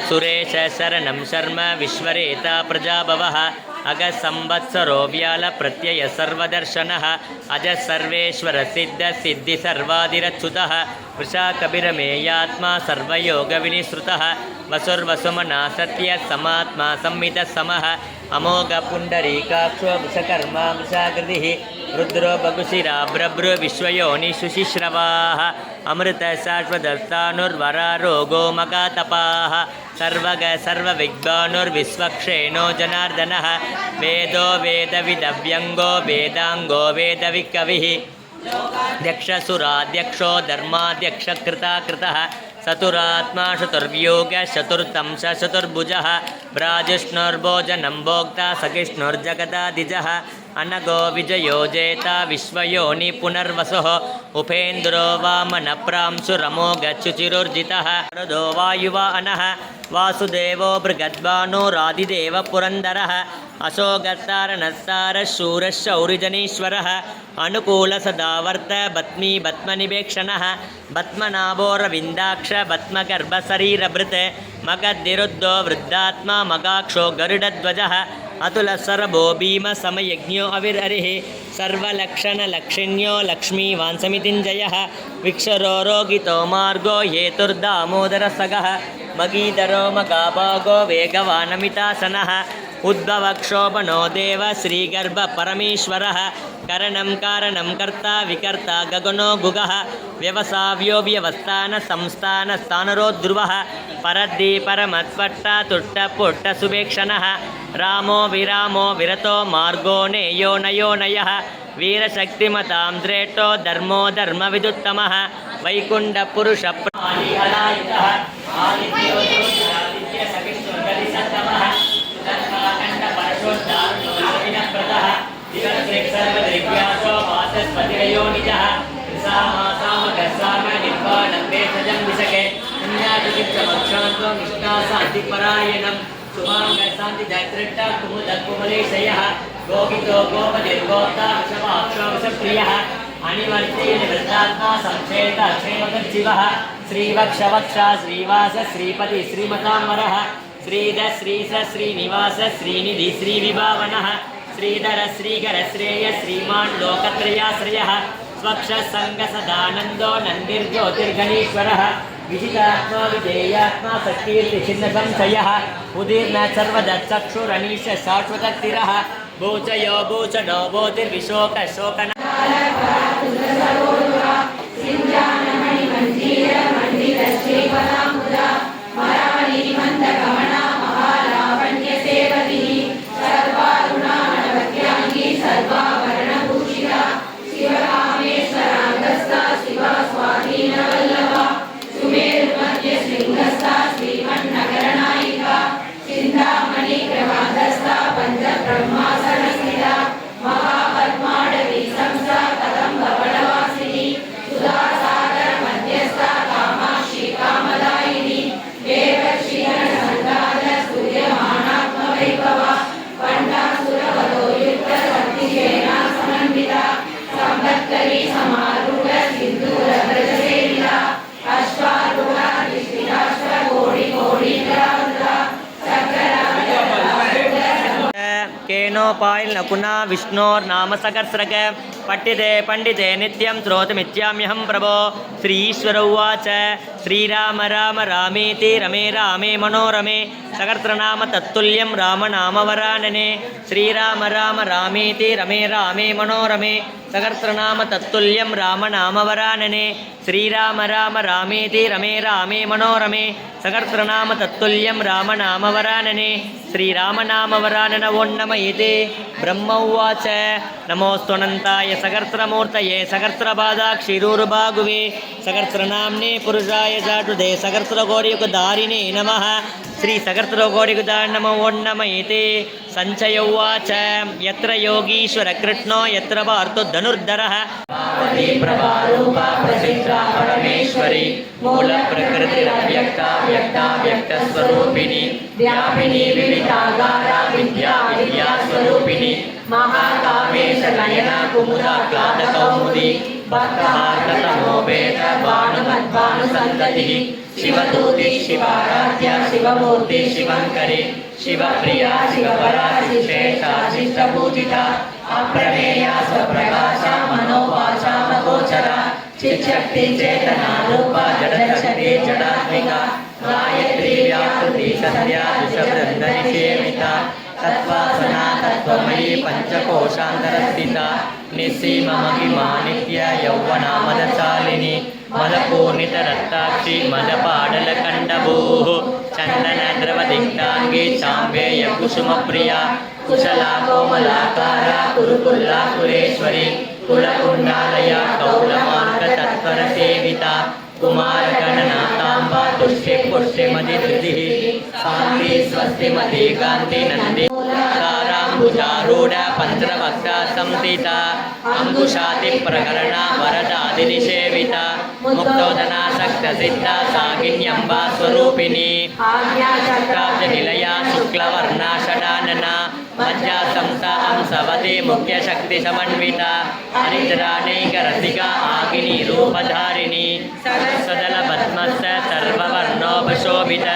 सुरेश शरणं शर्म विश्वरेता प्रजाभवः अगसंवत्सरो व्याल प्रत्यय सर्वदर्शनः अज सर्वेश्वर सिद्ध सिद्धि सर्वादिरच्युतः वृषा कबिरमेयात्मा सर्वयोगविनिसृतः वसुर्वसुमना सत्य समात्मा संवित समः अमोघ पुंडरीकाक्षो वृषकर्मा वृषाकृतिः रुद्रो बगुशिरा ब्रभ्रु विश्वयोनि शुशिश्रवाः अमृत शाश्वतस्तानुर्वरारो गोमकातपाः सर्वग सर्वविद्वानुर्विश्वक्षेणो जनार्दनः वेदो वेदविदव्यङ्गो वेदाङ्गो वेदविकविः दक्षसुराध्यक्षो धर्माध्यक्षकृताकृतः चतुरात्मा चतुर्व्यूग चतुर्थं चतुर्भुजः ब्राजिष्णुर्भोजनं भोक्ता सखिष्णुर्जगदादिजः अनगो विजयो जेता विश्वयोनि पुनर्वसुः उपेन्द्रो वामनप्रांशुरमोघच्युचिरुर्जितः वरदो वायुवा अनः वासुदेवो बृहद्भानुरादिदेव पुरन्दरः अशोकतारणस्तारः शूरः शौरिजनीश्वरः अनुकूलसदावर्त बत्मी बत्मनिवेक्षणः बत्मनाभोरविन्दाक्ष बत्मगर्भशरीरभृत् मगद्दिरुद्धो वृद्धात्मा मगाक्षो गरुडध्वजः अतुलसरभो भीमसमयज्ञो अविर्हरिः सर्वलक्षणलक्षिण्यो लक्ष्मीवांसमितिञ्जयः विक्षरो रोगितो मार्गो हेतुर्दामोदरसगः मगीधरो मगाभागो वेगवानमितासनः उद्भवक्षोभनो देव श्रीगर्भपरमेश्वरः करणं कारणं कर्ता विकर्ता गगनो गुगः व्यवसाव्यो व्यवस्थान संस्थान स्थानरो ध्रुवः परद्धि परमत्पट्ट तुट्ट पुट्ट सुभेक्षणः रामो विरामो विरतो मार्गो नेयो नयो नयः वीरशक्तिमतां श्रेष्ठो धर्मो धर्मविदुत्तमः वैकुण्ठपुरुष गोवितो गोपतिर्गोप्ता वृषभाक्षो वृषप्रियः अनिवर्तेन वृद्धात्मा संक्षेत क्षेमकर्जिवः श्रीवक्षवक्षा श्रीवास श्रीपति श्रीमताम्बरः श्रीध श्रीस श्रीनिवास श्रीनिधि श्रीविभावनः श्रीधर श्रीकर श्रेय श्रीमान् लोकत्रयाश्रयः स्वक्ष संग सदानंदो नंदिर्ज्योतिर्गणेश्वरः विजितात्मा विधेयात्मा सत्कीर्ति छिन्न संशयः उदीर्ण सर्वदक्षुरनीश शाश्वततिरः भूचयो भूचनो भूतिर्विशोक शोकन केनोपायल नकुना विष्णोर्नाम सकर्सृग पठ्यते पंडिते नित्यं श्रोतुमिच्छाम्यहं प्रभो श्रीईश्वर उवाच श्रीराम राम रामेति रमे रामे मनोरमे सकर्तृनाम तत्तुल्यं रामनामवरानने श्रीराम राम रामेति रमे रामे मनोरमे सकर्तृनाम तत्तुल्यं रामनामवरानने श्रीराम राम रामेति रमे रामे मनोरमे सकर्तृनाम तत्तुल्यं रामनामवरानने श्रीरामनामवरानन ओन्नमयिते ब्रह्म उवाच नमोऽस्तुनन्ताय सकर्त्रमूर्तये सकर्त्रपादाक्षिरूरुबागुवे सकर्त्रनाम्ने पुरुषाय जाटुदे सकर्त्रगौरीयुगधारिणे नमः श्री सकर्त्रगौरीयुगधारिणे नमो ओन्नमयिते संचय उवाच यत्र योगीश्वर कृष्णो यत्र पार्थो धनुर्धरः प्रभारूपा प्रसिद्धा परमेश्वरी मूल प्रकृतिरव्यक्ता व्यक्ता व्यक्तस्वरूपिणी व्यापिनी विविधागारा विद्या विद्यास्वरूपिणी महाकामेश नयना कुमुदा क्लाद कौमुदी भक्तमार्गतमो वेद भानुमद्भानुसन्ततिः शिवदूति शिवाराध्या शिवमूर्ति शिवङ्करी शिवप्रिया शिवपरा शिष्टेशा शिष्टपूजिता अप्रमेया स्वप्रकाशा मनोवाचा महोचरा चिच्छक्ति चेतना रूपा जडशक्ति जडात्मिका गायत्री व्याकृति सत्या विषवृन्दनिषेविता तत्त्वासना तत्त्वमयी पञ्चकोशान्तरस्थिता निस्सीममहिमा नित्य यौवना मदशालिनी मदपूर्णितरक्ताक्षी मदपाडलकण्डभूः चन्दनद्रवदिग्धाङ्गी चाम्बेयकुसुमप्रिया कुशला कोमलाकारा कुरुकुल्ला कुलेश्वरी कुलकुण्डालया कौलमार्गतत्परसेविता कुमारगणनाथाम्बा तुष्टे पुष्टिमधिधृतिः शान्ति स्वस्तिमती कान्ति नन्दी ताराम्बुजारूढ पञ्चवक्ता संस्थिता अङ्कुशादिप्रकरणा वरदादिनिषेविता मुक्तोदना शक्तसिद्धा सागिन्यम्बा स्वरूपिणी निलया शुक्लवर्णा षडानना मज्जा संसा हंसवती मुख्यशक्तिसमन्विता हरिद्राणैकरसिका आगिनी रूपधारिणी सदलपद्मस्थ सर्ववर्णोपशोभित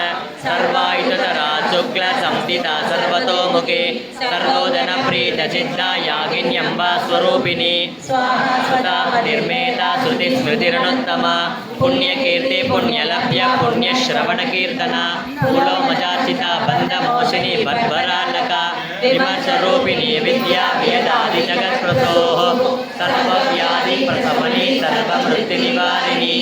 सर्वायुधरा शुक्ल संस्थिता सर्वतोमुखे सर्वोदनप्रीतचित्ता यागिन्यम्बा स्वरूपिणी सुता निर्मेता श्रुतिस्मृतिरनुत्तमा पुण्यकीर्ति पुण्यलभ्य पुण्यश्रवणकीर्तना कुलोमजाचिता बन्धमोशिनी बर्बरालका विमर्शरूपिणी विद्या वेदादिजगत्प्रतोः सर्वव्याधिप्रशमनी सर्वमृत्युनिवारिणी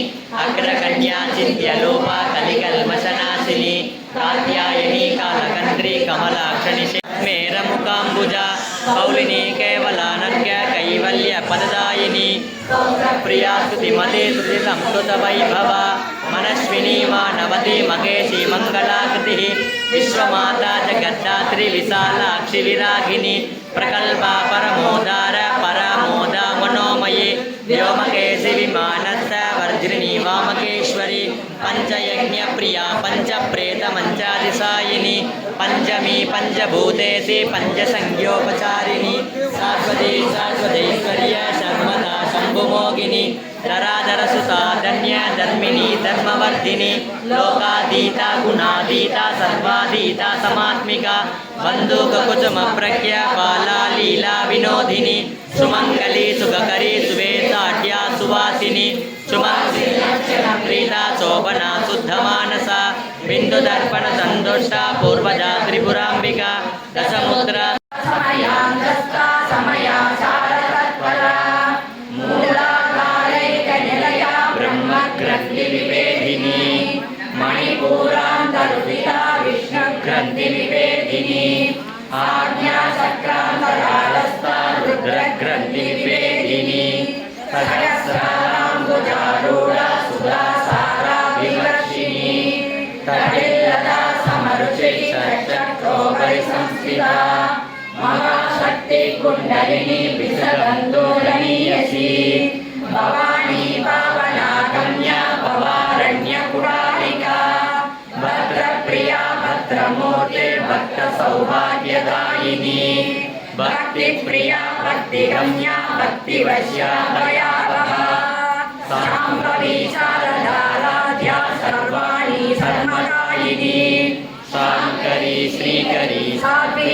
अग्रकन्या चिन्त्यलोपा कलिकल्मषनाशिनी कात्यायनी कालकन्त्री कमलाक्षनिशे मेरमुकाम्बुजा कौलिनी केवलानर्घ्य कैवल्यपददायिनी प्रियास्तुतिमते श्रुतिसंस्कृतवैभवा मनस्विनी मानवती महेशी मङ्गलाकृतिः विश्वमाता जगद्धात्री विशालाक्षि विरागिनी प्रकल्पा परमोदार परामोदा मनोमयी व्योमकेशि विमानस्थ वर्धिनी वामकेश्वरी पञ्चयज्ञप्रिया पञ्चप्रेतमञ्चादिशायिनी पञ्चमी पञ्चभूतेति पञ्चसंज्ञोपचारिणी शाश्वती शाश्वतैश्वर्य शर्मदा शम्भुमोगिनी धराधरसुता धन्य धर्मिणी धर्मवर्धिनी लोकातीता गुणातीता सर्वातीता समात्मिका बन्धुककुसुमप्रज्ञ बाला लीला विनोदिनी सुमङ्गली सुखकरी सुवेदाढ्या सुवासिनी सुमङ्गलीता शोभना शुद्धमानसा बिन्दुदर्पण सन्तुष्टा पूर्वजा त्रिपुराम्बिका दशमुद्रा ब्रह्मग्रन्थिविभेदिनी मणिपूरान्तर्विता विष्णुग्रन्थिविभेदिनी आज्ञाचक्रान्तरालस्ता रुद्रग्रन्थिविभेदिनी सहस्राम्बुजारूढा सुधासारा विवर्षिणी तटिल्लता समरुचि चक्रोपरि संस्थिता महाशक्ति कुण्डलिनी विसगन्धोरणीयसी भवानी पावना कन्या भवारण्यकुडारिका भद्रप्रिया भद्रमूर्ते भक्तसौभाग्यदायिनी भक्तिप्रिया भक्तिगम्या भक्तिवश्या भयावहा शाम्भवी शारदाराध्या सर्वाणि सर्वदायिनी शाङ्करी श्रीकरी साध्वी